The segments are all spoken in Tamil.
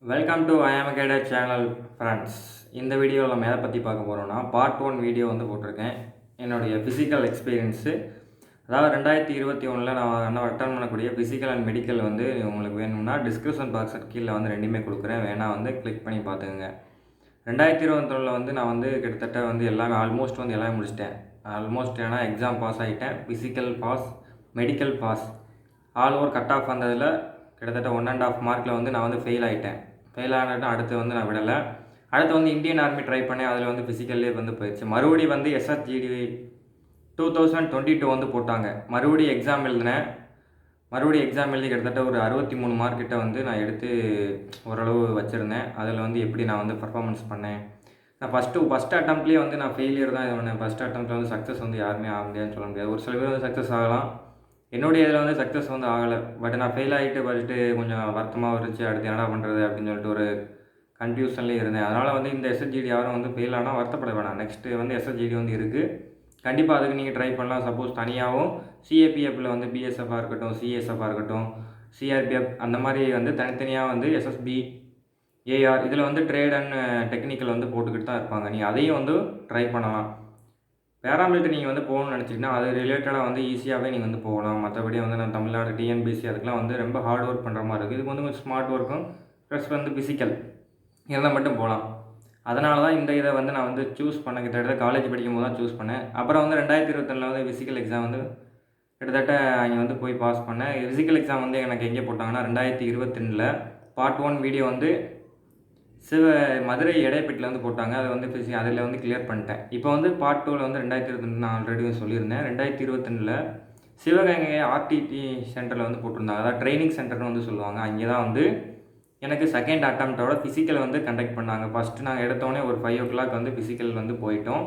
வெல்கம் டு ஐ ஆம் கைடட் சேனல் ஃப்ரெண்ட்ஸ். இந்த வீடியோவில் நம்ம எதை பற்றி பார்க்க போகிறோம்னா பார்ட் 1 வீடியோ வந்து போட்டிருக்கேன். என்னுடைய ஃபிசிக்கல் எக்ஸ்பீரியன்ஸு, அதாவது 2021 நான் அட்டன் பண்ணக்கூடிய ஃபிசிக்கல் அண்ட் மெடிக்கல் வந்து உங்களுக்கு வேணும்னா டிஸ்கிரிப்ஷன் பாக்ஸுக்கு கீழே வந்து ரெண்டுமே கொடுக்குறேன், வேணால் வந்து கிளிக் பண்ணி பார்த்துக்குங்க. 2021 வந்து நான் வந்து கிட்டத்தட்ட வந்து எல்லாமே ஆல்மோஸ்ட் வந்து எல்லாமே முடிச்சிட்டேன். ஏன்னா எக்ஸாம் பாஸ் ஆகிட்டேன், physical pass, medical pass, all over cut off வந்ததில் கிட்டத்தட்ட 1.5 மார்க்கில் வந்து நான் வந்து ஃபெயில் ஆகிட்டேன். ஃபெயில் ஆகிட்டு அடுத்து வந்து நான் விடலை. அடுத்து வந்து இந்தியன் ஆர்மி ட்ரை பண்ணேன், அதில் வந்து ஃபிசிக்கல்லே வந்து போயிடுச்சு. மறுபடியும் வந்து SSGD 2022 வந்து போட்டாங்க. மறுபடியும் எக்ஸாம் எழுதி கிட்டத்தட்ட ஒரு 63 மார்க் கிட்ட வந்து நான் எடுத்து ஓரளவு வச்சுருந்தேன். அதில் வந்து எப்படி நான் வந்து பர்ஃபார்மன்ஸ் பண்ணேன், நான் ஃபஸ்ட்டு அட்டம்ப்ட்லேயே வந்து நான் ஃபெயிலியர் தான் இது பண்ணேன். ஃபஸ்ட் அட்டம்ப்ட்டில் வந்து சக்ஸஸ் வந்து யாருமே ஆக முடியாதுன்னு சொல்ல முடியாது. ஒரு சில பேர் வந்து சக்ஸஸ் ஆகலாம், என்னுடைய இதில் வந்து சக்ஸஸ் வந்து ஆகலை. பட் நான் ஃபெயில் ஆகிட்டு கொஞ்சம் வருத்தமாக இருந்துச்சு. அடுத்து என்னடா பண்ணுறது அப்படின்னு சொல்லிட்டு ஒரு கன்ஃபியூஷன்லேயே இருந்தேன். அதனால் வந்து இந்த SSGD யாரும் வந்து ஃபெயில் ஆனால் வருத்தப்பட வேணாம். நெக்ஸ்ட்டு வந்து SSGD வந்து இருக்குது, கண்டிப்பாக அதுக்கு நீங்கள் ட்ரை பண்ணலாம். சப்போஸ் தனியாகவும் CAPFயில் வந்து BSFாக இருக்கட்டும், CSFாக இருக்கட்டும், CRPF அந்த மாதிரி வந்து தனித்தனியாக வந்து SSB, AR இதில் வந்து ட்ரேட் அண்ட் டெக்னிக்கல் வந்து போட்டுக்கிட்டு தான் இருப்பாங்க. நீங்கள் அதையும் வந்து ட்ரை பண்ணலாம். பேராமிலிட்டரி நீங்கள் வந்து போகணும்னு நினச்சிங்கன்னா அது ரிலேட்டடாக வந்து ஈஸியாகவே நீங்கள் வந்து போகலாம். மற்றபடி வந்து நான் தமிழ்நாடு TNPSC அதுக்கெலாம் வந்து ரொம்ப ஹார்ட் ஒர்க் பண்ணுற மாதிரி இருக்குது. இதுக்கு வந்து கொஞ்சம் ஸ்மார்ட் ஒர்க்கும் ப்ளஸ் வந்து ஃபிசிக்கல் இருந்தால் மட்டும் போகலாம். அதனால தான் இந்த இதை வந்து நான் வந்து சூஸ் பண்ண, கிட்டத்தட்ட காலேஜ் படிக்கும் போது தான் சூஸ் பண்ணேன். அப்புறம் வந்து 2021 வந்து ஃபிசிக்கல் எக்ஸாம் வந்து கிட்டத்தட்ட அங்கே வந்து போய் பாஸ் பண்ணேன். ஃபிசிக்கல் எக்ஸாம் வந்து எனக்கு எங்கே போட்டாங்கன்னா 2022 பார்ட் 1 வீடியோ வந்து மதுரை எடைப்பட்டில் வந்து போட்டாங்க. அதை வந்து அதில் வந்து கிளியர் பண்ணிட்டேன். இப்போ வந்து பார்ட் 2வில் வந்து 2022 நான் ஆல்ரெடி சொல்லியிருந்தேன். 2022 சிவகங்கை RTT சென்டரில் வந்து போட்டிருந்தாங்க, அதாவது ட்ரைனிங் சென்டர்னு வந்து சொல்லுவாங்க. அங்கே தான் வந்து எனக்கு செகண்ட் அட்டம்ப்டோட ஃபிசிக்கல் வந்து கண்டக்ட் பண்ணாங்க. ஃபஸ்ட்டு நாங்கள் எடுத்தோடனே ஒரு 5 o'clock வந்து ஃபிசிக்கல் வந்து போயிட்டோம்.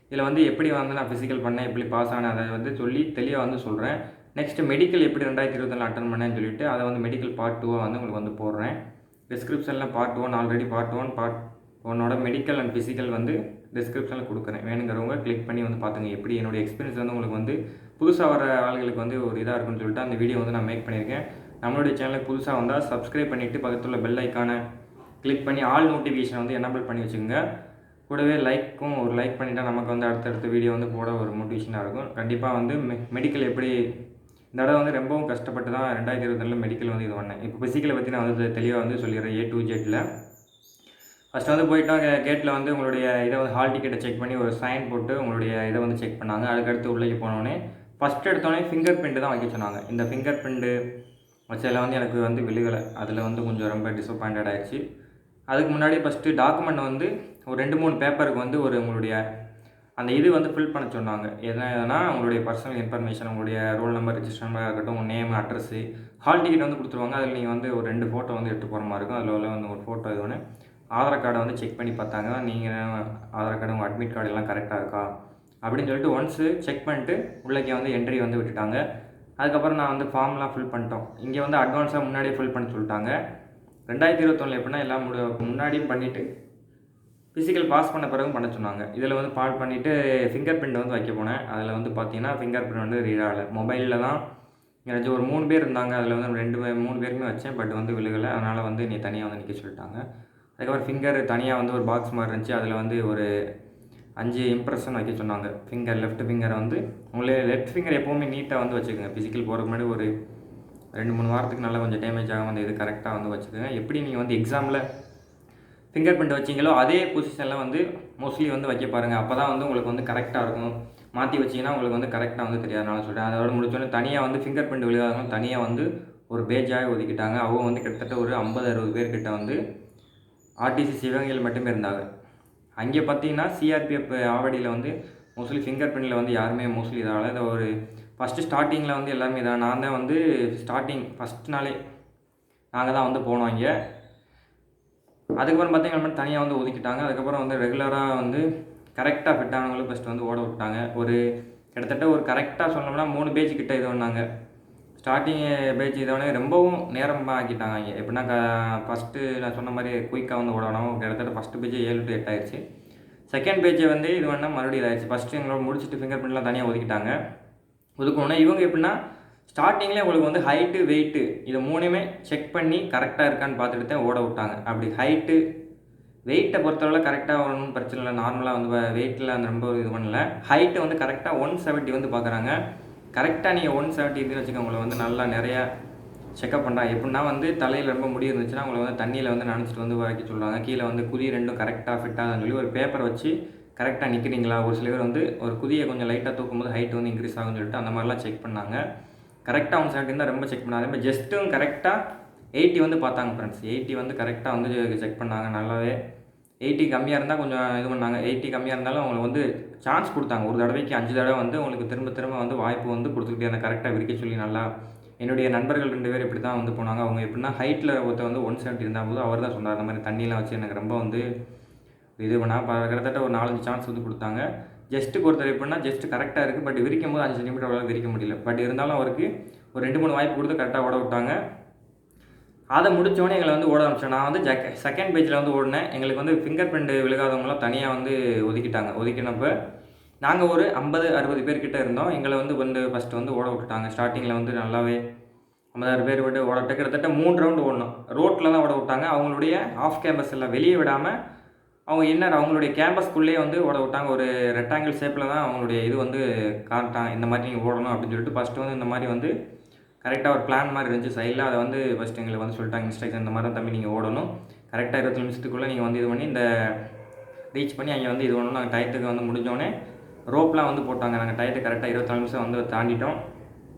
இதில் வந்து எப்படி வந்து நான் ஃபிசிக்கல் பண்ணேன், எப்படி பாஸ் ஆனேன், அதை வந்து சொல்லி தெளிவாக வந்து சொல்கிறேன். நெக்ஸ்ட்டு மெடிக்கல் எப்படி 2021 அட்டன் பண்ணேன்னு சொல்லிவிட்டு அதை வந்து மெடிக்கல் பார்ட் 2 வந்து உங்களுக்கு வந்து போடுறேன். டிஸ்கிரிப்ஷனில் part 1 already part 1 medical and physical வந்து டிஸ்கிரிப்ஷனில் கொடுக்குறேன். வேணுங்கிறவங்க கிளிக் பண்ணி வந்து பார்த்துங்க. எப்படி என்னுடைய எக்ஸ்பீரியன்ஸ் வந்து உங்களுக்கு வந்து புதுசாக வர ஆளுகளுக்கு வந்து ஒரு இதாக இருக்குன்னு சொல்லிட்டு அந்த வீடியோ வந்து நான் மேக் பண்ணியிருக்கேன். நம்மளுடைய சேனலுக்கு புதுசாக வந்தால் சப்ஸ்கிரைப் பண்ணிவிட்டு பக்கத்தில் உள்ள பெல் ஐக்கானை கிளிக் பண்ணி ஆல் நோட்டிஃபிகேஷன் வந்து எனேபிள் பண்ணி வச்சுக்கோங்க. கூடவே ஒரு லைக் பண்ணிட்டால் நமக்கு வந்து அடுத்தடுத்த வீடியோ வந்து போட ஒரு மோட்டிவேஷனாக இருக்கும். கண்டிப்பாக வந்து மெடிக்கல் எப்படி இந்த தடவை வந்து ரொம்பவும் கஷ்டப்பட்டு தான் 2022 மெடிக்கல் வந்து இது பண்ணேன். இப்போ ஃபிசிக்கலை பற்றி நான் வந்து தெளிவாக வந்து சொல்லிடுறேன். A to Z. ஃபஸ்ட்டு வந்து போயிட்டோம், கேட்டில் வந்து உங்களுடைய இதை வந்து ஹால் டிக்கெட்டை செக் பண்ணி ஒரு சைன் போட்டு உங்களுடைய இதை வந்து செக் பண்ணாங்க. அதுக்கடுத்து உள்ளே போனோடனே ஃபஸ்ட்டு எடுத்தோடனே ஃபிங்கர் பிரிண்ட்டு தான் வைக்க சொன்னாங்க. இந்த ஃபிங்கர் பிரிண்ட்டு வச்சதில் வந்து எனக்கு வந்து விழுகலை. அதில் வந்து கொஞ்சம் ரொம்ப டிசப்பாயிண்டட் ஆகிடுச்சு. அதுக்கு முன்னாடி ஃபஸ்ட்டு டாக்குமெண்ட் வந்து ஒரு 2-3 பேப்பருக்கு வந்து உங்களுடைய அந்த இது வந்து ஃபில் பண்ண சொன்னாங்க. எதுனா உங்களுடைய பர்சனல் இன்ஃபர்மேஷன், உங்களுடைய ரோல் நம்பர், ரிஜிஸ்டர் நம்பராக இருக்கட்டும், உங்கள் நேம், அட்ரஸ்ஸு, ஹால் டிக்கெட் வந்து கொடுத்துருவாங்க. அதில் நீங்கள் வந்து ஒரு 2 ஃபோட்டோ வந்து எடுத்து போகிற மாதிரி இருக்கும். அதில் உள்ள வந்து ஒரு ஃபோட்டோ இது ஒன்று, ஆதார் கார்டை வந்து செக் பண்ணி பார்த்தாங்க. நீங்கள் ஆதார் கார்டு, உங்கள் அட்மிட் கார்டு எல்லாம் கரெக்டாக இருக்கா அப்படின்னு சொல்லிட்டு ஒன்ஸு செக் பண்ணிட்டு உள்ளே வந்து என்ட்ரி வந்து விட்டுட்டாங்க. அதுக்கப்புறம் நான் வந்து ஃபார்ம்லாம் ஃபில் பண்ணிட்டோம். இங்கே வந்து அட்வான்ஸாக முன்னாடியே ஃபில் பண்ண சொல்லிட்டாங்க. 2021 எப்படின்னா எல்லாம் முன்னாடியும் பண்ணிவிட்டு ஃபிசிக்கல் பாஸ் பண்ண பிறகும் பண்ண சொன்னாங்க. இதில் வந்து பாஸ் பண்ணிவிட்டு ஃபிங்கர் பிரிண்ட் வந்து வைக்க போனேன். அதில் வந்து பார்த்தீங்கன்னா ஃபிங்கர் பிரிண்ட் வந்து ரீட் ஆகலை. மொபைலில் தான் எனக்கு ஒரு 3 பேர் இருந்தாங்க. அதில் வந்து 3 பேருமே வச்சேன், பட் வந்து விழுகலை. அதனால் வந்து நீ தனியாக வந்து நிற்க சொல்லிட்டாங்க. அதுக்கப்புறம் ஃபிங்கர் தனியாக வந்து ஒரு பாக்ஸ் மாதிரி இருந்துச்சு. அதில் வந்து ஒரு 5 இம்ப்ரெஷன் வைக்க சொன்னாங்க. லெஃப்ட் ஃபிங்கரை வந்து லெஃப்ட் ஃபிங்கர் எப்போவுமே நீட்டாக வந்து வச்சுக்கோங்க. ஃபிசிக்கல் போகிறதுக்கு முன்னாடி ஒரு 2-3 வாரத்துக்கு நல்லா கொஞ்சம் டேமேஜ் ஆகாமல் அந்த இது கரெக்டாக வந்து வச்சுக்கோங்க. எப்படி நீங்கள் வந்து எக்ஸாமில் ஃபிங்கர் பிரிண்ட் வச்சிங்களோ அதே பொசிஷனில் வந்து மோஸ்ட்லி வந்து வைக்க பாருங்கள். அப்போ தான் வந்து உங்களுக்கு வந்து கரெக்டாக இருக்கும். மாற்றி வச்சிங்கன்னா உங்களுக்கு வந்து கரெக்டாக வந்து தெரியாதனால சொல்கிறேன். அதோட முடிச்சோடனே தனியாக வந்து ஃபிங்கர் பிரிண்ட் விழுகாதவங்க தனியாக வந்து ஒரு பேஜாக ஒதுக்கிட்டாங்க. அவங்க வந்து கிட்டத்தட்ட ஒரு 50-60 பேர்கிட்ட வந்து RTC சிவகங்கையில் மட்டுமே இருந்தாங்க. அங்கே பார்த்தீங்கன்னா CRPF ஆவடியில் வந்து மோஸ்ட்லி ஃபிங்கர் பிரிண்டில் வந்து யாருமே மோஸ்ட்லி இதாகல. இதை ஒரு ஃபஸ்ட்டு ஸ்டார்டிங்கில் வந்து எல்லாருமே இதாக நான் தான் வந்து ஃபஸ்ட் நாளே நாங்கள் தான் வந்து போனோம் இங்கே. அதுக்கப்புறம் பார்த்தீங்கன்னா தனியாக வந்து ஒதுக்கிட்டாங்க. அதுக்கப்புறம் வந்து ரெகுலராக வந்து கரெக்டாக ஃபிட் ஆனவங்களும் ஃபஸ்ட்டு வந்து ஓட விட்டாங்க. கிட்டத்தட்ட ஒரு கரெக்டாக சொன்னோம்னா 3 பேஜ் கிட்ட இது பண்ணாங்க. ஸ்டார்டிங் பேஜ் இதோட ரொம்பவும் நேரமாக ஆக்கிட்டாங்க. இங்கே எப்படின்னா ஃபஸ்ட்டு நான் சொன்ன மாதிரி குயிக்காக வந்து ஓடணும். கிட்டத்தட்ட ஃபஸ்ட்டு பேஜே 7 to 8 ஆயிடுச்சு. செகண்ட் பேஜை வந்து இது பண்ணால் மறுபடியும் இதாகிடுச்சு. ஃபஸ்ட்டு எங்களோட முடிச்சுட்டு ஃபிங்கர் பிரிண்ட்லாம் தனியாக ஒதுக்கிட்டாங்க. ஒதுக்கணுன்னா இவங்க எப்படின்னா ஸ்டார்டிங்கில் உங்களுக்கு வந்து ஹைட்டு வெயிட்டு இது மூணுமே செக் பண்ணி கரெக்டாக இருக்கான்னு பார்த்துட்டு தான் ஓட விட்டாங்க. அப்படி ஹைட்டு வெயிட்டை பொறுத்தளவில் கரெக்டாக ஒன்றும் பிரச்சனை இல்லை. நார்மலாக வந்து வெயிட்டில் அந்த ரொம்ப இது பண்ணல. ஹைட்டு வந்து கரெக்டாக 170 வந்து பார்க்குறாங்க. கரெக்டாக நீங்கள் 170 இதுன்னு வச்சுக்கோங்க, உங்களை வந்து நல்லா நிறையா செக்அப் பண்ணுறாங்க. எப்படின்னா வந்து தலையில் ரொம்ப முடி இருந்துச்சுன்னா உங்களை வந்து தண்ணியில் வந்து நினச்சிட்டு வந்து வைக்க சொல்கிறாங்க. கீழே வந்து குதி ரெண்டும் கரெக்டாக ஃபிட்டாக சொல்லி ஒரு பேப்பர் வச்சு கரெக்டாக நிற்கிறீங்களா. ஒரு சில பேர் வந்து ஒரு குதியை கொஞ்சம் லைட்டாக தூக்கும்போது ஹைட் வந்து இன்க்ரீஸ் ஆகும்னு சொல்லிட்டு அந்த மாதிரிலாம் செக் பண்ணாங்க. கரெக்டாக 170 தான் ரொம்ப செக் பண்ணாங்க. அதே மாதிரி ஜஸ்ட்டும் கரெக்டாக 80 வந்து பார்த்தாங்க ஃப்ரெண்ட்ஸ். 80 வந்து கரெக்டாக வந்து செக் பண்ணாங்க. நல்லாவே 80 கம்மியாக இருந்தால் கொஞ்சம் இது பண்ணாங்க. 80 கம்மியாக இருந்தாலும் அவங்களுக்கு வந்து சான்ஸ் கொடுத்தாங்க. ஒரு தடவைக்கு 5 தடவை வந்து உங்களுக்கு திரும்ப திரும்ப வந்து வாய்ப்பு வந்து கொடுத்துக்கிட்டே அந்த கரெக்டாக விரிக்க சொல்லி நல்லா. என்னுடைய நண்பர்கள் 2 பேர் இப்படி தான் வந்து போனாங்க. அவங்க எப்படின்னா ஹைட்டில் ஒருத்தர் வந்து 170 இருந்தால் போது அவர் தான் சொன்னார், அந்த மாதிரி தண்ணியெலாம் வச்சு எனக்கு ரொம்ப வந்து இது பண்ணால் கிட்டத்தட்ட ஒரு 4-5 சான்ஸ் வந்து கொடுத்தாங்க. ஜஸ்ட்டுக்கு ஒருத்தர் எப்படின்னா ஜஸ்ட்டு கரெக்டாக இருக்குது, பட் விரிக்கும் போது 5 சென்டிமீட்டர் அவ்வளோ விரிக்க முடியல. பட் இருந்தாலும் அவருக்கு ஒரு 2-3 வாய்ப்பு கொடுத்து கரெக்டாக ஓட விட்டாங்க. அதை முடித்தோடனே எங்களை வந்து ஓட ஆரம்பிச்சோம். நான் வந்து செகண்ட் பேஜில் வந்து ஓடினேன். எங்களுக்கு வந்து ஃபிங்கர் பிரிண்ட் விழுகாதவங்களாம் தனியாக வந்து ஒதுக்கிட்டாங்க. ஒதுக்கினப்போ நாங்கள் ஒரு 50-60 பேர்கிட்ட இருந்தோம். எங்களை வந்து ஃபஸ்ட்டு வந்து ஓட விட்டுட்டாங்க. ஸ்டார்டிங்கில் வந்து நல்லாவே 50-60 பேர் விட்டு ஓட விட்டு கிட்டத்தட்ட 3 ரவுண்டு ஓடணும். ரோட்டில் தான் ஓட விட்டாங்க. அவங்களுடைய ஆஃப் கேம்பஸ் எல்லாம் வெளியே விடாமல் அவங்க அவங்களுடைய கேம்பஸ்க்குள்ளேயே வந்து ஓட விட்டாங்க. ஒரு ரெக்டாங்கிள் ஷேப்பில் தான் அவங்களுடைய இது வந்து காட்டாங்க, இந்த மாதிரி நீங்கள் ஓடணும் அப்படின்னு சொல்லிட்டு. ஃபஸ்ட்டு வந்து இந்த மாதிரி வந்து கரெக்டாக ஒரு பிளான் மாதிரி இருந்துச்சு சைடில். அதை வந்து ஃபஸ்ட்டு எங்களுக்கு வந்து சொல்லிட்டாங்க இன்ஸ்ட்ரக்ஷன், இந்த மாதிரி தான் தம்பி நீங்கள் ஓடணும், கரெக்டாக 20 நிமிஷத்துக்குள்ளே நீங்கள் வந்து இது பண்ணி இந்த ரீச் பண்ணி அங்கே வந்து இது பண்ணணும். நாங்கள் டயத்துக்கு வந்து முடிஞ்சோடனே ரோப்லாம் வந்து போட்டாங்க. நாங்கள் டயத்துக்கு கரெக்டாக 24 நிமிஷம் வந்து தாண்டிட்டோம்.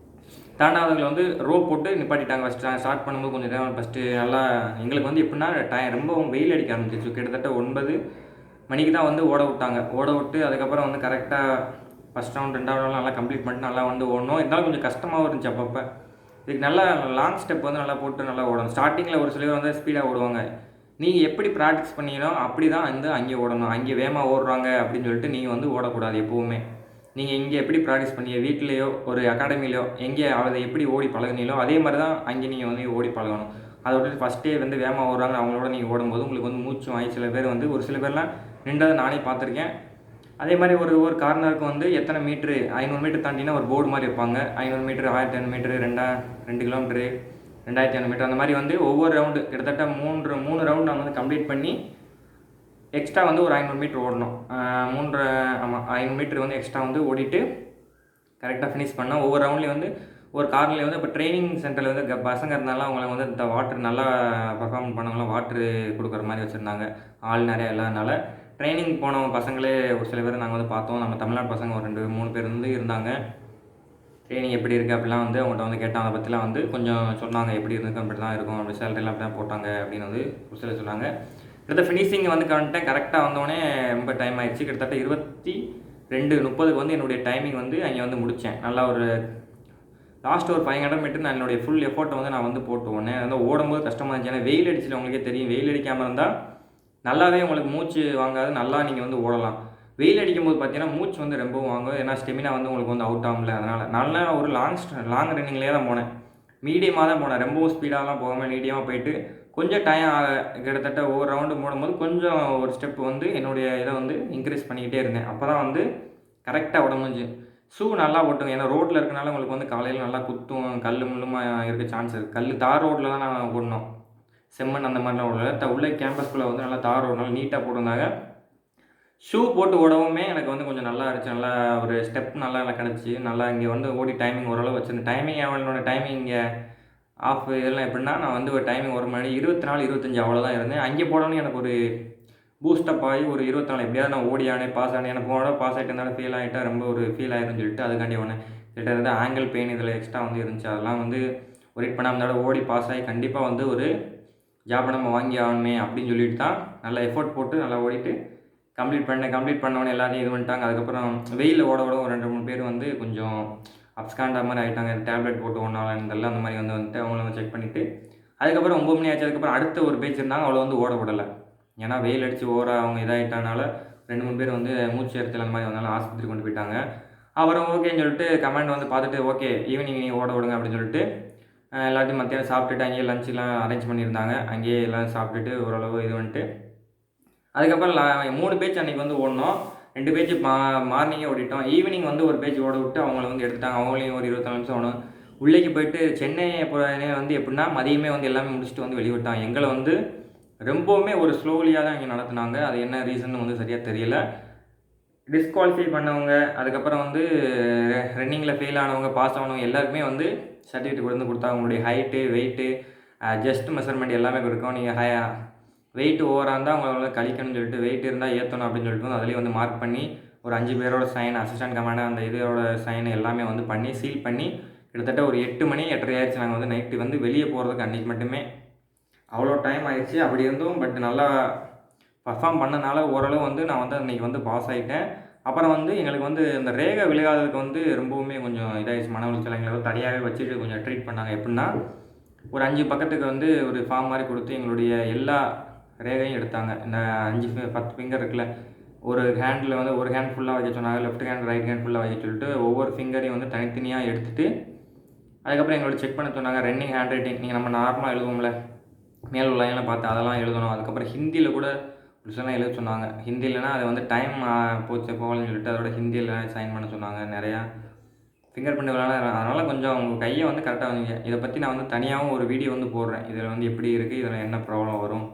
தாண்டாதவங்களை வந்து ரோப் போட்டு நிப்பாட்டிட்டாங்க. ஃபஸ்ட்டு நாங்கள் ஸ்டார்ட் பண்ணும்போது கொஞ்சம் நேரம் ஃபஸ்ட்டு நல்லா எங்களுக்கு வந்து எப்படின்னா ரொம்ப வெயில் அடிக்க ஆரம்பிச்சிச்சு. கிட்டத்தட்ட 9 மணிக்கு தான் வந்து ஓட விட்டாங்க. ஓட விட்டு அதுக்கப்புறம் வந்து கரெக்டாக ஃபஸ்ட் ரவுண்ட் 2வது ரவுண்ட் நல்லா கம்ப்ளீட் பண்ணிட்டு நல்லா வந்து ஓடணும். இருந்தாலும் கொஞ்சம் கஷ்டமாகவும் இருந்துச்சு அப்பப்போ. இதுக்கு நல்லா லாங் ஸ்டெப் வந்து நல்லா போட்டு நல்லா ஓடணும். ஸ்டார்டிங்கில் ஒரு சிலர் வந்து ஸ்பீடாக ஓடுவாங்க. நீங்கள் எப்படி ப்ராக்டிஸ் பண்ணீங்களோ அப்படி தான் வந்து அங்கே ஓடணும். அங்கே வேகமாக ஓடுறாங்க அப்படின்னு சொல்லிட்டு நீங்கள் வந்து ஓடக்கூடாது எப்போவுமே. நீங்கள் இங்கே எப்படி ப்ராக்டிஸ் பண்ணீங்க, வீட்டிலையோ ஒரு அகாடமிலையோ எங்கே அதை எப்படி ஓடி பழகுனீங்களோ அதே மாதிரி தான் அங்கே நீங்கள் வந்து ஓடி பழகணும். அதை விட்டு ஃபஸ்ட்டே வந்து வேகமாக ஓடுறாங்க அவங்களோட நீங்கள் ஓடும்போது உங்களுக்கு வந்து மூச்சு வாங்கி சில பேர் வந்து ஒரு சில பேர்லாம் நின்றதை நானே பார்த்துருக்கேன். அதே மாதிரி ஒரு கார்னருக்கு வந்து எத்தனை மீட்ரு 500 மீட்டர் தாண்டினா ஒரு போர்டு மாதிரி வைப்பாங்க. 500 மீட்ரு 1500 மீட்ரு 2 கிலோமீட்ரு 2500 மீட்டர் அந்த மாதிரி வந்து ஒவ்வொரு ரவுண்டு கிட்டத்தட்ட 3 ரவுண்டு நாங்கள் வந்து கம்ப்ளீட் பண்ணி எக்ஸ்ட்ரா வந்து ஒரு 500 மீட்ரு ஓடணும். 500 மீட்ரு வந்து எக்ஸ்ட்ரா வந்து ஓடிட்டு கரெக்டாக ஃபினிஷ் பண்ணோம். ஒவ்வொரு ரவுண்ட்லேயும் வந்து ஒரு கார்னர்லேயும் வந்து இப்போ ட்ரைனிங் சென்டரில் வந்து பசங்க இருந்தாலும் அவங்கள வந்து இந்த வாட்ரு நல்லா பர்ஃபார்ம் பண்ணவங்களாம் வாட்ரு கொடுக்குற மாதிரி வச்சுருந்தாங்க. ஆள் நிறையா இல்லாதனால ட்ரைனிங் போன பசங்களே ஒரு சில பேர் நாங்கள் வந்து பார்த்தோம். நம்ம தமிழ்நாடு பசங்க ஒரு 2-3 பேர் வந்து இருந்தாங்க. ட்ரைனிங் எப்படி இருக்குது அப்படிலாம் வந்து அவங்கள்ட்ட வந்து கேட்டாங்க. அதை பற்றிலாம் வந்து கொஞ்சம் சொன்னாங்க, எப்படி இருக்குது அப்படி தான் இருக்கும், அப்படி சேலரிலாம் அப்படி தான் போட்டாங்க அப்படின்னு வந்து ஒரு சிலர் சொன்னாங்க. கிட்டத்தட்ட ஃபினிஷிங் வந்து வந்துட்டேன். கரெக்டாக வந்தோடனே ரொம்ப டைம் ஆகிடுச்சு. கிட்டத்தட்ட 22:30 வந்து என்னுடைய டைமிங் வந்து அங்கே வந்து முடித்தேன். நல்லா ஒரு லாஸ்ட் ஒரு 500 மீட்டர் நான் என்னுடைய ஃபுல் எஃபோர்ட்டை வந்து நான் வந்து போட்டு ஓடனேன். வந்து ஓடும்போது கஷ்டமாக இருந்துச்சு. ஏன்னா வெயில் அடிச்சுட்டு உங்களுக்கே தெரியும், வெயில் அடிக்காமல் இருந்தால் நல்லாவே உங்களுக்கு மூச்சு வாங்காது, நல்லா நீங்கள் வந்து ஓடலாம். வெயில் அடிக்கும்போது பார்த்தீங்கன்னா மூச்சு வந்து ரொம்பவும் வாங்கும். ஏன்னா ஸ்டெமினா வந்து உங்களுக்கு வந்து அவுட் ஆகும்ல. அதனால் நல்லா ஒரு லாங் ரன்னிங்லேயே தான் போனேன். மீடியமாக தான் போனேன். ரொம்பவும் ஸ்பீடாகலாம் போகாமல் மீடியமாக போயிட்டு கொஞ்சம் டைம் கிட்டத்தட்ட ஒவ்வொரு ரவுண்டு போடும்போது கொஞ்சம் ஒரு ஸ்டெப் வந்து என்னுடைய இதை வந்து இன்க்ரீஸ் பண்ணிக்கிட்டே இருந்தேன். அப்போ தான் வந்து கரெக்டாக ஓட முடிஞ்சு. ஷூ நல்லா ஓட்டுங்க. ஏன்னா ரோட்டில் இருக்கனால உங்களுக்கு வந்து காலையில் நல்லா குத்தும், கல் முள்ளுமா இருக்க சான்ஸ் இருக்குது. தார் ரோட்டில் தான் நான் ஓடணும், செம்மண் அந்த மாதிரிலாம் ஓடல. உள்ளே கேம்பஸ்குள்ளே வந்து நல்லா தார் ரோடுனால நீட்டாக போட்டிருந்தாங்க. ஷூ போட்டு ஓடவுமே எனக்கு வந்து கொஞ்சம் நல்லா இருந்துச்சு. நல்லா ஒரு ஸ்டெப் நல்லா கிடச்சி நல்லா இங்கே வந்து ஓடி டைமிங் ஓரளவு வச்சுருந்தேன். டைமிங் அவனோட டைமிங் இங்கே ஆஃப் இதெல்லாம் எப்படின்னா நான் வந்து ஒரு டைமிங் 1 மணி 24-25 அவ்வளோதான் இருந்தேன். அங்கே போனோன்னு எனக்கு ஒரு பூஸ்டப் ஆகி ஒரு 24 எப்படியாவது நான் ஓடியானே பாஸ் ஆனேன். எனக்கு போனோட பாஸ் ஆகிட்டு இருந்தாலும் ஃபீல் ஆகிட்டா ரொம்ப ஒரு ஃபீல் ஆயிருன்னு சொல்லிட்டு அதுக்காண்டி ஒன்று கிட்டத்தட்ட ஆங்கிள் பெயின் இதில் எக்ஸ்ட்ரா வந்து இருந்துச்சு. அதெல்லாம் வந்து ஒரு ஹிட் பண்ணாமல் இருந்தாலும் ஓடி பாஸ் ஆகி கண்டிப்பாக வந்து ஒரு ஜாப்பை நம்ம வாங்கி ஆகணுமே அப்படின்னு சொல்லிட்டு தான் நல்லா எஃபோர்ட் போட்டு நல்லா ஓடிட்டு கம்ப்ளீட் பண்ணவொடனே எல்லாத்தையும் இது பண்ணிட்டாங்க. அதுக்கப்புறம் வெயிலில் ஓட ஒரு 2-3 பேர் வந்து கொஞ்சம் அப்ஸ்காண்டா மாதிரி ஆகிட்டாங்க. டேப்லெட் போட்டு ஒன்றாலன்றதெல்லாம் அந்த மாதிரி வந்துட்டு அவங்கள செக் பண்ணிவிட்டு அதுக்கப்புறம் 9 மணி ஆச்சு. அதுக்கப்புறம் அடுத்த ஒரு பேச்சு இருந்தாங்க, அவ்வளோ வந்து ஓட விடலை. ஏன்னா வெயில் அடித்து அவங்க இதாகிட்டனால 2-3 பேர் வந்து மூச்சு எரிச்சல் அந்த மாதிரி வந்தாலும் ஆஸ்பத்திரி கொண்டு போயிட்டாங்க. அப்புறம் ஓகேன்னு சொல்லிட்டு கமெண்ட் வந்து பார்த்துட்டு ஓகே ஈவினிங் நீங்கள் ஓட விடுங்க அப்படின்னு சொல்லிட்டு எல்லாத்தையும் மத்தியானம் சாப்பிட்டுட்டு அங்கேயே லஞ்செலாம் அரேஞ்ச் பண்ணியிருந்தாங்க. அங்கேயே எல்லாம் சாப்பிட்டுட்டு ஓரளவு இது வந்துட்டு அதுக்கப்புறம் 3 பேச்சு அன்றைக்கி வந்து ஓடணும். 2 பேச்சு மார்னிங்கே ஓடிட்டோம். ஈவினிங் வந்து ஒரு பேச்சு ஓட விட்டு அவங்கள வந்து எடுத்துட்டாங்க. அவங்களையும் ஒரு 24 நிமிஷம் ஓடணும். உள்ளேக்கு போயிட்டு சென்னையை வந்து எப்படின்னா மதியமே வந்து எல்லாமே முடிச்சுட்டு வந்து வெளிவிட்டான். எங்களை வந்து ரொம்பவுமே ஒரு ஸ்லோலியாக தான் இங்கே நடத்துனாங்க. அது என்ன ரீசன் வந்து சரியாக தெரியல. டிஸ்குவாலிஃபை பண்ணவங்க, அதுக்கப்புறம் வந்து ரன்னிங்கில் ஃபெயில் ஆனவங்க, பாஸ் ஆனவங்க எல்லாருக்குமே வந்து சர்டிஃபிகேட் வந்து கொடுத்தாங்க. உங்களுடைய ஹைட்டு, வெயிட்டு, ஜஸ்ட் மெஷர்மெண்ட் எல்லாமே கொடுக்கும். நீங்கள் வெயிட் ஓவராக இருந்தால் அவங்கள கழிக்கணும்னு சொல்லிட்டு, வெயிட் இருந்தால் ஏற்றணும் அப்படின்னு சொல்லிட்டு வந்து அதிலேயே வந்து மார்க் பண்ணி ஒரு 5 பேரோட சைன், அசிஸ்டன்ட் கமாண்டர் அந்த இதோட சைன் எல்லாமே வந்து பண்ணி சீல் பண்ணி கிட்டத்தட்ட ஒரு 8 மணி 8:30 ஆயிடுச்சு. நாங்கள் வந்து நைட்டு வந்து வெளியே போகிறதுக்கு அன்றைக்கி மட்டுமே அவ்வளோ டைம் ஆயிடுச்சு. அப்படி இருந்தும் பட் நல்லா பர்ஃபார்ம் பண்ணனால ஓரளவு வந்து நான் வந்து அன்றைக்கி வந்து பாஸ் ஆகிட்டேன். அப்புறம் வந்து எங்களுக்கு வந்து இந்த ரேகை விளையாடுறதுக்கு வந்து ரொம்பவுமே கொஞ்சம் இதாகிடுச்சு. மன உளைச்சல் எங்களை வந்து தனியாகவே வச்சுட்டு கொஞ்சம் ட்ரீட் பண்ணாங்க. எப்படின்னா ஒரு 5 பக்கத்துக்கு வந்து ஒரு ஃபார்ம் மாதிரி கொடுத்து எங்களுடைய எல்லா ரேகையும் எடுத்தாங்க. இந்த 10 ஃபிங்கர் இருக்குல்ல, ஒரு ஹேண்டில் வந்து ஒரு ஹேண்ட் ஃபுல்லாக வைக்க சொன்னாங்க. லெஃப்ட் ஹேண்ட், ரைட் ஹேண்ட் ஃபுல்லாக வைக்க சொல்லிட்டு ஒவ்வொரு ஃபிங்கரையும் வந்து தனித்தனியாக எடுத்துகிட்டு அதுக்கப்புறம் எங்களோட செக் பண்ண சொன்னாங்க. ரன்னிங் ஹேண்ட் ரைட்டிங் நீங்கள் நம்ம நார்மலாக எழுதுவோம்ல, மேல் உள்ள லைன்லாம் பார்த்து அதெல்லாம் எழுதணும். அதுக்கப்புறம் ஹிந்தியில் கூட ஒரு சிலலாம் எழுத சொன்னாங்க. ஹிந்திலனா அது வந்து டைம் போகலன்னு சொல்லிட்டு அதோட ஹிந்தியில் சைன் பண்ண சொன்னாங்க. நிறையா ஃபிங்கர் பிரிண்ட் விளையாட, அதனால் கொஞ்சம் உங்கள் கையை வந்து கரெக்டாக வைங்க. இதை பற்றி நான் வந்து தனியாகவும் ஒரு வீடியோ வந்து போடுறேன். இதில் வந்து எப்படி இருக்குது, இதில் என்ன ப்ராப்ளம் வரும்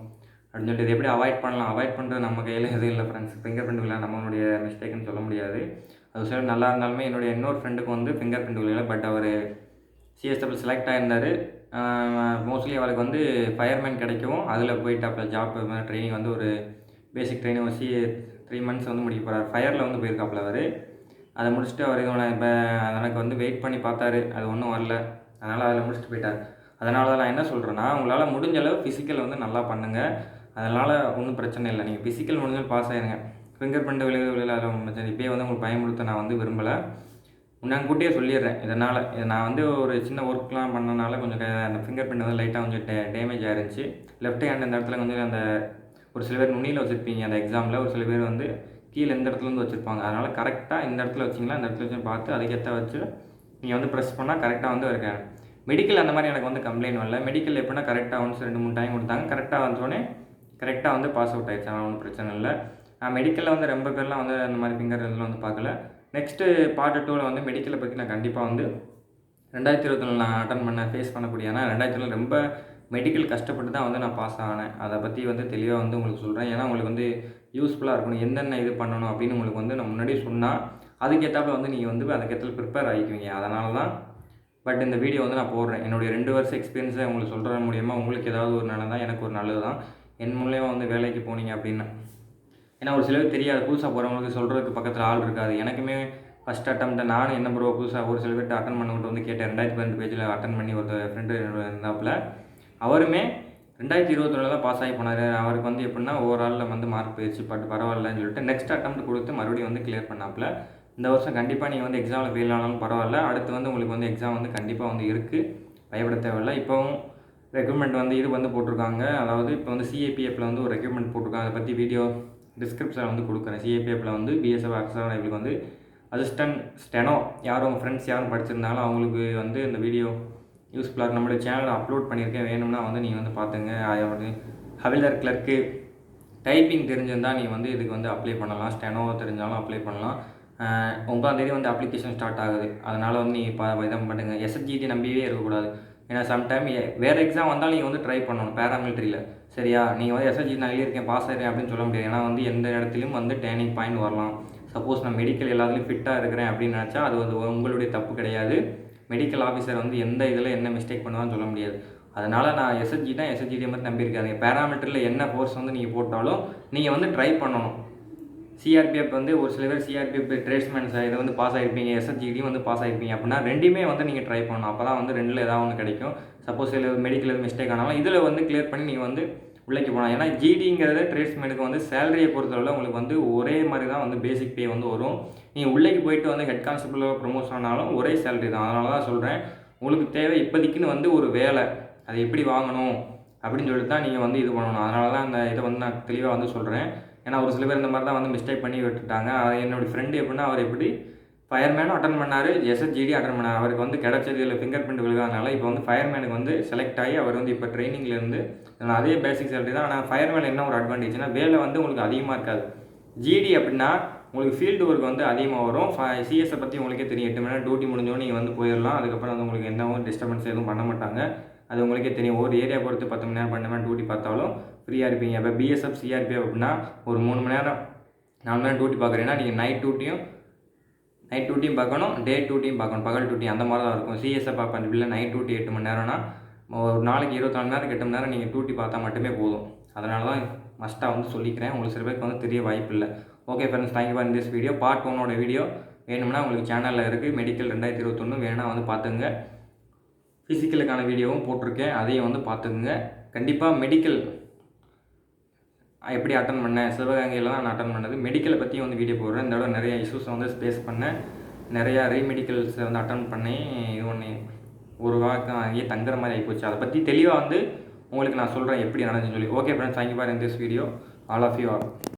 அப்படின்னு சொல்லிட்டு இதை எப்படி அவாய்ட் பண்ணலாம். அவாய்ட் பண்ணுறது நம்ம கையில் எதுவும் இல்லை ஃப்ரெண்ட்ஸ். ஃபிங்கர் பிரிண்ட் விளையாட நம்மளுடைய மிஸ்டேக்குன்னு சொல்ல முடியாது. அது சில நல்லா இருந்தாலுமே என்னுடைய இன்னொரு ஃப்ரெண்டுக்கு வந்து ஃபிங்கர் பிரிண்ட் விளையாட, பட் அவர் சிஎஸ்டபிள் செலக்ட் ஆகியிருந்தார். மோஸ்ட்லி அவருக்கு வந்து ஃபயர்மேன் கிடைக்கவும் அதில் போயிட்டு அப்போ ஜாப் ட்ரைனிங் வந்து ஒரு பேசிக் ட்ரைனிங் ஒரு 3 மந்த்ஸ் வந்து முடிக்க போகிறார். ஃபயரில் வந்து போயிருக்காப்புல அவர். அதை முடிச்சுட்டு அவர் இதோட இப்போ எனக்கு வந்து வெயிட் பண்ணி பார்த்தாரு, அது ஒன்றும் வரல. அதனால் அதில் முடிச்சுட்டு போயிட்டார். அதனால தான் நான் என்ன சொல்கிறேன்னா, உங்களால் முடிஞ்ச அளவு ஃபிசிக்கல் வந்து நல்லா பண்ணுங்கள். அதனால் ஒன்றும் பிரச்சனை இல்லை. நீங்கள் ஃபிசிக்கல் முடிஞ்சாலும் பாஸ் ஆகிடுங்க. ஃபிங்கர் பிரிண்ட் விளையாட அதில் ஒன்றும் பிரச்சனை. இப்போயே வந்து உங்களுக்கு பயமுறுத்த நான் வந்து விரும்பலை. முன்னாங்கூட்டியே சொல்லிடுறேன். இதனால் நான் வந்து ஒரு சின்ன ஒர்க்லாம் பண்ணனால கொஞ்சம் அந்த ஃபிங்கர் பிரிண்ட் வந்து லைட்டாக கொஞ்சம் டேமேஜ் ஆகிருந்துச்சு. லெஃப்ட் ஹேண்ட் இந்த இடத்துல கொஞ்சம் அந்த ஒரு சில பேர் நுனியில் வச்சுருப்பீங்க அந்த எக்ஸாமில், ஒரு சில பேர் வந்து கீழே இந்த இடத்துல வந்து வச்சுருப்பாங்க. அதனால் கரெக்டாக இந்த இடத்துல வச்சிங்களா, இந்த இடத்துல வச்சு பார்த்து அதுக்கேற்ற வச்சு நீங்கள் வந்து ப்ரெஸ் பண்ணால் கரெக்டாக வந்து இருக்கேன். மெடிக்கல் அந்த மாதிரி எனக்கு வந்து கம்ப்ளைண்ட் வரல. மெடிக்கல் எப்படின்னா கரெக்டாக வந்து 2-3 டைம் கொடுத்தாங்க. கரெக்டாக வந்தோடனே கரெக்டாக வந்து பாஸ் அவுட் ஆகிடுச்சு. அதனால் ஒன்றும் பிரச்சனை இல்லை. மெடிக்கலில் வந்து ரொம்ப பேர்லாம் வந்து அந்த மாதிரி ஃபிங்கர் இதெல்லாம் வந்து பார்க்கல. நெக்ஸ்ட்டு பார்ட் 2ல் வந்து மெடிக்கலை பற்றி நான் கண்டிப்பாக வந்து 2021 நான் அட்டன் பண்ண ஃபேஸ் பண்ணக்கூடிய, ஏன்னா 2021 ரொம்ப மெடிக்கல் கஷ்டப்பட்டு தான் வந்து நான் பாஸ் ஆனேன். அதை பற்றி வந்து தெளிவாக வந்து உங்களுக்கு சொல்கிறேன். ஏன்னா உங்களுக்கு வந்து யூஸ்ஃபுல்லாக இருக்கணும். என்னென்ன இது பண்ணணும் அப்படின்னு உங்களுக்கு வந்து நான் முன்னாடியே சொன்னால் அதுக்கேற்றாப்புல வந்து நீங்கள் வந்து அதுக்கேற்ற ப்ரிப்பேர் ஆகிக்குவீங்க. அதனால தான் பட் இந்த வீடியோ வந்து நான் போடுறேன். என்னுடைய 2 வருஷ எக்ஸ்பீரியன்ஸை உங்களுக்கு சொல்கிறது மூலியமாக உங்களுக்கு ஏதாவது ஒரு நல்லதான், எனக்கு ஒரு நல்லது தான். என் மூலியமாக வந்து வேலைக்கு போனீங்க அப்படின்னா, ஏன்னா ஒரு சிலருக்கு தெரியாது, புதுசாக போகிறவங்களுக்கு சொல்கிறதுக்கு பக்கத்தில் ஆள் இருக்காது. எனக்குமே ஃபஸ்ட் அட்டம்ப்ட்டை நானும் என்ன ப்ரோ புதுசாக ஒரு சில பேர்கிட்ட அட்டன் பண்ணிவிட்டு வந்து கேட்டேன். 2012 பேஜில் அட்டன் பண்ணி ஒரு ஃப்ரெண்டு இருந்தாப்புல, அவருமே 2021 தான் பாஸ் ஆகி போனார். அவருக்கு வந்து எப்படின்னா ஓவராலில் வந்து மார்க் போயிடுச்சு, பட் பரவாயில்லன்னு சொல்லிட்டு நெக்ஸ்ட் அட்டம்ப்ட் கொடுத்து மறுபடியும் வந்து கிளியர் பண்ணாப்புல. இந்த வருஷம் கண்டிப்பாக நீங்கள் வந்து எக்ஸாமில் ஃபெயில் ஆனாலும் பரவாயில்ல, அடுத்து வந்து உங்களுக்கு வந்து எக்ஸாம் வந்து கண்டிப்பாக வந்து இருக்குது, பயப்பட தேவையில்லை. இப்போவும் ரெக்ரூட்மெண்ட் வந்து இது வந்து போட்டிருக்காங்க. அதாவது இப்போ வந்து சிஏபிஎஃப்பில் வந்து ஒரு ரெக்ரூட்மெண்ட் போட்டிருக்காங்க. அதை பற்றி வீடியோ டிஸ்கிரிப்ஷனில் வந்து கொடுக்குறேன். சிஏபிஎஃப்பில் வந்து பிஎஸ்எஃப் ஆக்ஸாக இவங்களுக்கு வந்து அசிஸ்டன்ட் ஸ்டெனோ யாரும் உங்கள் ஃப்ரெண்ட்ஸ் யாரும் படிச்சிருந்தாலும் அவங்களுக்கு வந்து இந்த வீடியோ யூஸ்ஃபுல்லாக இருக்கும். நம்மளுடைய சேனலில் அப்லோட் பண்ணியிருக்கேன், வேணும்னா வந்து நீங்கள் வந்து பார்த்துங்க. அதோட ஹவில்தார் கிளர்க்கு டைப்பிங் தெரிஞ்சிருந்தால் நீங்கள் வந்து இதுக்கு வந்து அப்ளை பண்ணலாம். ஸ்டெனோ தெரிஞ்சாலும் அப்ளை பண்ணலாம். 9ஆம் தேதி வந்து அப்ளிகேஷன் ஸ்டார்ட் ஆகுது. அதனால் வந்து நீங்கள் இதை பண்ணுங்கள். எஸ்எஸ்ஜிடி நம்பியே இருக்கக்கூடாது. ஏன்னா சம்டைம் வேறு எக்ஸாம் வந்தாலும் நீங்கள் வந்து ட்ரை பண்ணணும் பேராமிலிட்ரியில். சரியா, நீங்கள் வந்து எஸ்எஸ்ஜி நான் எழுதியிருக்கேன் பாஸ் ஆகிறேன் அப்படின்னு சொல்ல முடியாது. ஏன்னா வந்து எந்த இடத்துலையும் வந்து டேர்னிங் பாயிண்ட் வரலாம். சப்போஸ் நான் மெடிக்கல் எல்லாத்துலேயும் ஃபிட்டாக இருக்கிறேன் அப்படின்னு நினச்சா அது வந்து உங்களுடைய தப்பு கிடையாது. மெடிக்கல் ஆஃபீஸர் வந்து எந்த இதில் என்ன மிஸ்டேக் பண்ணுவான்னு சொல்ல முடியாது. அதனால் நான் எஸ்எஸ்ஜி தான் எஸ்எஸ்ஜிடி மாதிரி நம்பியிருக்காங்க. பேராமீட்டரில் என்ன கோர்ஸ் வந்து நீங்கள் போட்டாலும் நீங்கள் வந்து ட்ரை பண்ணணும். சிஆர்பிஎஃப் வந்து ஒரு சில பேர் சிஆர்பிஎஃப் ட்ரேட்ஸ்மேன்ஸ் இதை வந்து பாஸ் ஆகிருப்பீங்க, எஸ்எஸ்ஜிடியும் வந்து பாஸ் ஆகிருப்பீங்க. அப்படின்னா ரெண்டுமே வந்து நீங்கள் ட்ரை பண்ணணும். அப்போ தான் வந்து ரெண்டில் ஏதாவது ஒன்று கிடைக்கும். சப்போஸ் இதில் மெடிக்கல் எதுவும் மிஸ்டேக் ஆனாலும் இதில் வந்து கிளியர் பண்ணி நீங்கள் வந்து உள்ளேக்கு போகலாம். ஏன்னா ஜிடிங்கிறது ட்ரேட்ஸ்மேனுக்கு வந்து சேலரியை பொறுத்தளவில் உங்களுக்கு வந்து ஒரே மாதிரி தான் வந்து பேசிக் பே வந்து வரும். நீங்கள் உள்ளேக்கு போயிட்டு வந்து ஹெட் கான்ஸ்டபிள் ப்ரொமோஷன் ஆனாலும் ஒரே சேலரி தான். அதனால தான் சொல்கிறேன், உங்களுக்கு தேவை இப்போதைக்குன்னு வந்து ஒரு வேலை, அதை எப்படி வாங்கணும் அப்படின்னு சொல்லிட்டு தான் நீங்கள் வந்து இது பண்ணணும். அதனால தான் இந்த இதை வந்து நான் தெளிவாக வந்து சொல்கிறேன். ஏன்னா ஒரு சில பேர் இந்த மாதிரி தான் வந்து மிஸ்டேக் பண்ணி விட்டுட்டாங்க. என்னோடய ஃப்ரெண்டு எப்படின்னா அவர் எப்படி ஃபயர்மேனும் அட்டன் பண்ணார், எஸ்எஸ்ஜிடி அட்டன் பண்ணார். அவருக்கு வந்து கிடச்சது இல்லை ஃபிங்கர் பிரிண்ட் விழுகாதனால இப்போ வந்து ஃபயர்மேனுக்கு வந்து செலக்ட் ஆகி அவர் வந்து இப்போ ட்ரைனிங்லேருந்து அதே பேசிக் சேலரி தான். ஆனால் ஃபயர்மேன் என்ன ஒரு அட்வான்டேஜ்னா வேலை வந்து உங்களுக்கு அதிகமாக இருக்காது. ஜிடி அப்படின்னா உங்களுக்கு ஃபீல்டு ஒர்க் வந்து அதிகமாக வரும். சிஎஸ்ஸை பற்றி உங்களுக்கே தெரியும். 8 மணி நேரம் டியூட்டி முடிஞ்சோடனே நீங்கள் வந்து போயிடலாம். அதுக்கப்புறம் வந்து உங்களுக்கு எந்த டிஸ்டர்பன்ஸ் எதுவும் பண்ண மாட்டாங்க. அது உங்களுக்கே தெரியும். ஒரு ஏரியா பொறுத்து 10 மணி நேரம் 12 மணி நேரம் டியூட்டி பார்த்தாலும் ஃப்ரீயாக இருப்பீங்க. இப்போ பிஎஸ்எஃப் சிஆர்பிஎஃப் அப்படின்னா ஒரு 3 மணி நேரம் 4 மணி நேரம் டியூட்டி பார்க்குறீங்கன்னா நீங்கள் நைட் டியூட்டியும் பார்க்கணும், டே டியூட்டியும் பார்க்கணும், பகல் டியூட்டி அந்த மாதிரி தான் இருக்கும். சிஎஸ்எஃப் பார்ப்பேன் இல்லை நைட் டியூட்டி 8 மணி நேரம்னா ஒரு நாளைக்கு 24 மணி நேரம் 8 மணி நேரம் நீங்கள் டியூட்டி பார்த்தா மட்டுமே போதும். அதனால தான் மஸ்ட்டாக வந்து சொல்லிக்கிறேன். உங்களுக்கு சில பேருக்கு வந்து தெரிய வாய்ப்பு இல்லை. Okay friends, thank you for this video. Part 1 video வேணும்னா உங்களுக்கு சேனலில் இருக்குது. மெடிக்கல் 2021 வேணால் வந்து பார்த்துங்க. ஃபிசிக்கலுக்கான வீடியோவும் போட்டிருக்கேன், அதையும் வந்து பார்த்துக்குங்க. கண்டிப்பாக மெடிக்கல் எப்படி அட்டன் பண்ணேன், சிவகங்கையில் தான் நான் அட்டன் பண்ணது. மெடிக்கலை பற்றியும் வந்து வீடியோ போடுறேன். இந்த விட நிறைய இஷ்யூஸை வந்து ஃபேஸ் பண்ணேன். நிறையா ரீமெடிக்கல்ஸை வந்து அட்டன் பண்ணி இது ஒன்று ஒரு வாரம் அங்கேயே தங்குற மாதிரி ஆகிப்போச்சு. அதை பற்றி தெளிவாக வந்து உங்களுக்கு நான் சொல்கிறேன் எப்படி நடந்துச்சுன்னு சொல்லி. Okay friends, thank you for this video. All of you R.